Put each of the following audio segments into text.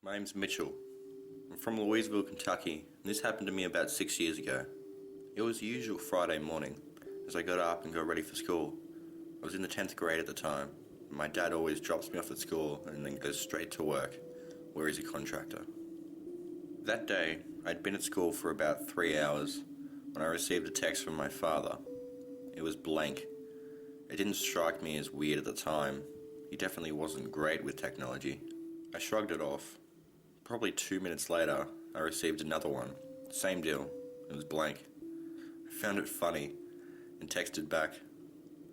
My name's Mitchell. I'm from Louisville, Kentucky, and this happened to me about 6 years ago. It was the usual Friday morning, as I got up and got ready for school. I was in the 10th grade at the time, and my dad always drops me off at school and then goes straight to work, where he's a contractor. That day, I'd been at school for about 3 hours when I received a text from my father. It was blank. It didn't strike me as weird at the time. He definitely wasn't great with technology. I shrugged it off. Probably 2 minutes later, I received another one. Same deal. It was blank. I found it funny and texted back,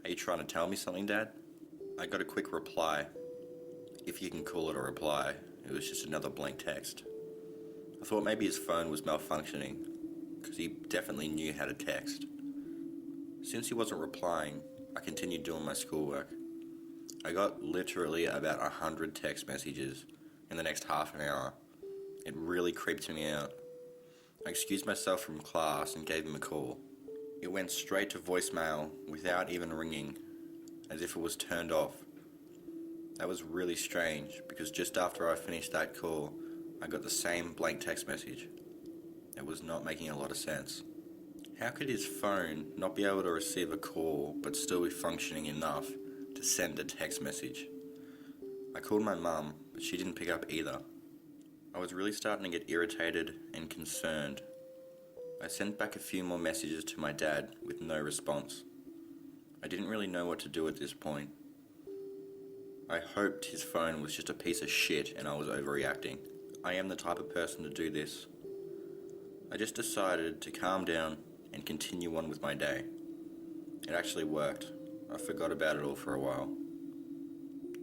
"Are you trying to tell me something, Dad?" I got a quick reply. If you can call it a reply, it was just another blank text. I thought maybe his phone was malfunctioning, because he definitely knew how to text. Since he wasn't replying, I continued doing my schoolwork. I got literally about 100 text messages in the next half an hour. It really creeped me out. I excused myself from class and gave him a call. It went straight to voicemail without even ringing, as if it was turned off. That was really strange, because just after I finished that call, I got the same blank text message. It was not making a lot of sense. How could his phone not be able to receive a call but still be functioning enough to send a text message? I called my mum, but she didn't pick up either. I was really starting to get irritated and concerned. I sent back a few more messages to my dad with no response. I didn't really know what to do at this point. I hoped his phone was just a piece of shit and I was overreacting. I am the type of person to do this. I just decided to calm down and continue on with my day. It actually worked. I forgot about it all for a while.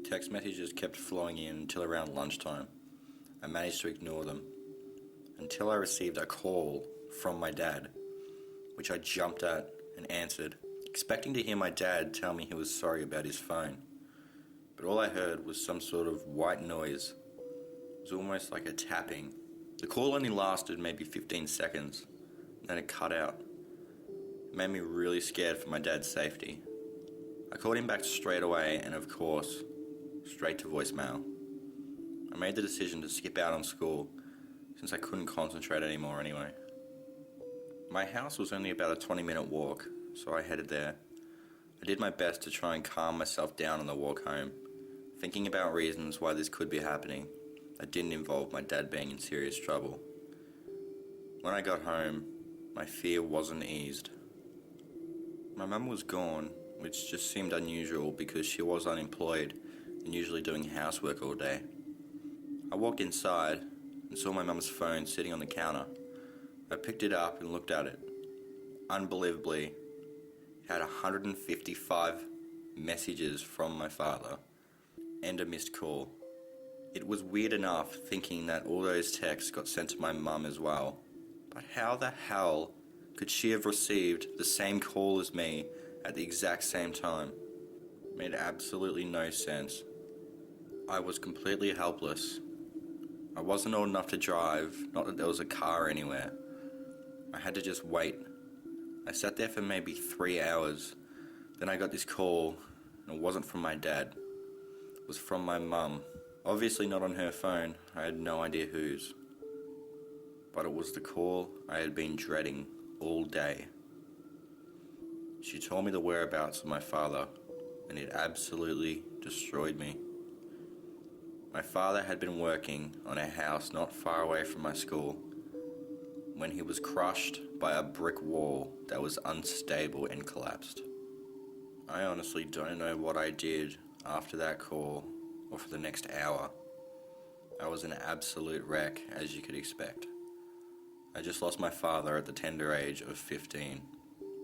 Text messages kept flowing in until around lunchtime. I managed to ignore them, until I received a call from my dad, which I jumped at and answered, expecting to hear my dad tell me he was sorry about his phone. But all I heard was some sort of white noise. It was almost like a tapping. The call only lasted maybe 15 seconds, and then it cut out. It made me really scared for my dad's safety. I called him back straight away, and of course, straight to voicemail. I made the decision to skip out on school, since I couldn't concentrate anymore anyway. My house was only about a 20-minute walk, so I headed there. I did my best to try and calm myself down on the walk home, thinking about reasons why this could be happening that didn't involve my dad being in serious trouble. When I got home, my fear wasn't eased. My mum was gone, which just seemed unusual because she was unemployed and usually doing housework all day. I walked inside and saw my mum's phone sitting on the counter. I picked it up and looked at it. Unbelievably, it had 155 messages from my father and a missed call. It was weird enough thinking that all those texts got sent to my mum as well, but how the hell could she have received the same call as me at the exact same time? It made absolutely no sense. I was completely helpless. I wasn't old enough to drive, not that there was a car anywhere. I had to just wait. I sat there for maybe 3 hours. Then I got this call, and it wasn't from my dad. It was from my mum. Obviously not on her phone. I had no idea whose. But it was the call I had been dreading all day. She told me the whereabouts of my father, and it absolutely destroyed me. My father had been working on a house not far away from my school when he was crushed by a brick wall that was unstable and collapsed. I honestly don't know what I did after that call or for the next hour. I was an absolute wreck, as you could expect. I just lost my father at the tender age of 15.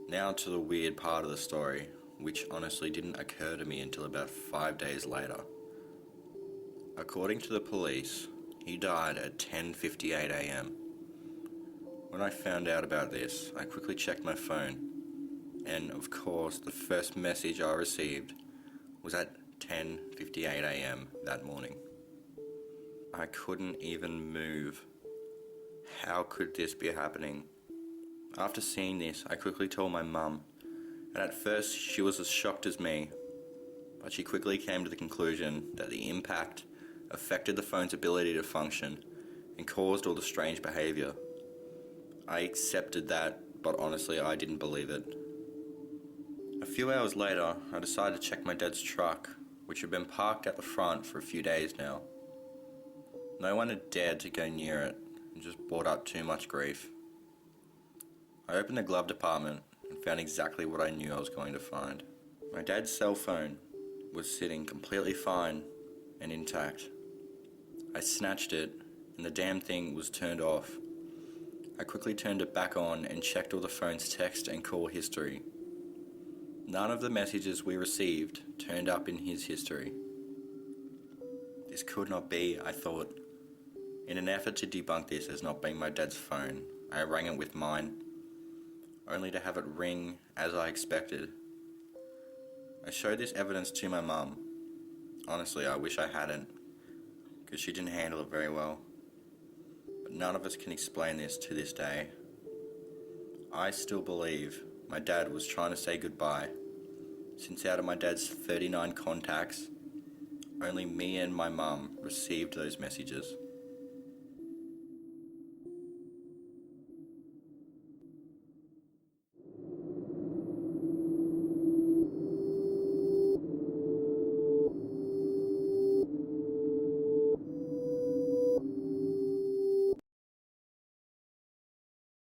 Now to the weird part of the story, which honestly didn't occur to me until about 5 days later. According to the police, he died at 10:58 a.m. When I found out about this, I quickly checked my phone, and of course the first message I received was at 10:58 a.m. that morning. I couldn't even move. How could this be happening? After seeing this, I quickly told my mum, and at first she was as shocked as me, but she quickly came to the conclusion that the impact affected the phone's ability to function and caused all the strange behaviour. I accepted that, but honestly I didn't believe it. A few hours later, I decided to check my dad's truck, which had been parked at the front for a few days now. No one had dared to go near it and just brought up too much grief. I opened the glove department and found exactly what I knew I was going to find. My dad's cell phone was sitting completely fine and intact. I snatched it and the damn thing was turned off. I quickly turned it back on and checked all the phone's text and call history. None of the messages we received turned up in his history. This could not be, I thought. In an effort to debunk this as not being my dad's phone, I rang it with mine, only to have it ring as I expected. I showed this evidence to my mum. Honestly, I wish I hadn't, because she didn't handle it very well. But none of us can explain this to this day. I still believe my dad was trying to say goodbye, since out of my dad's 39 contacts, only me and my mum received those messages.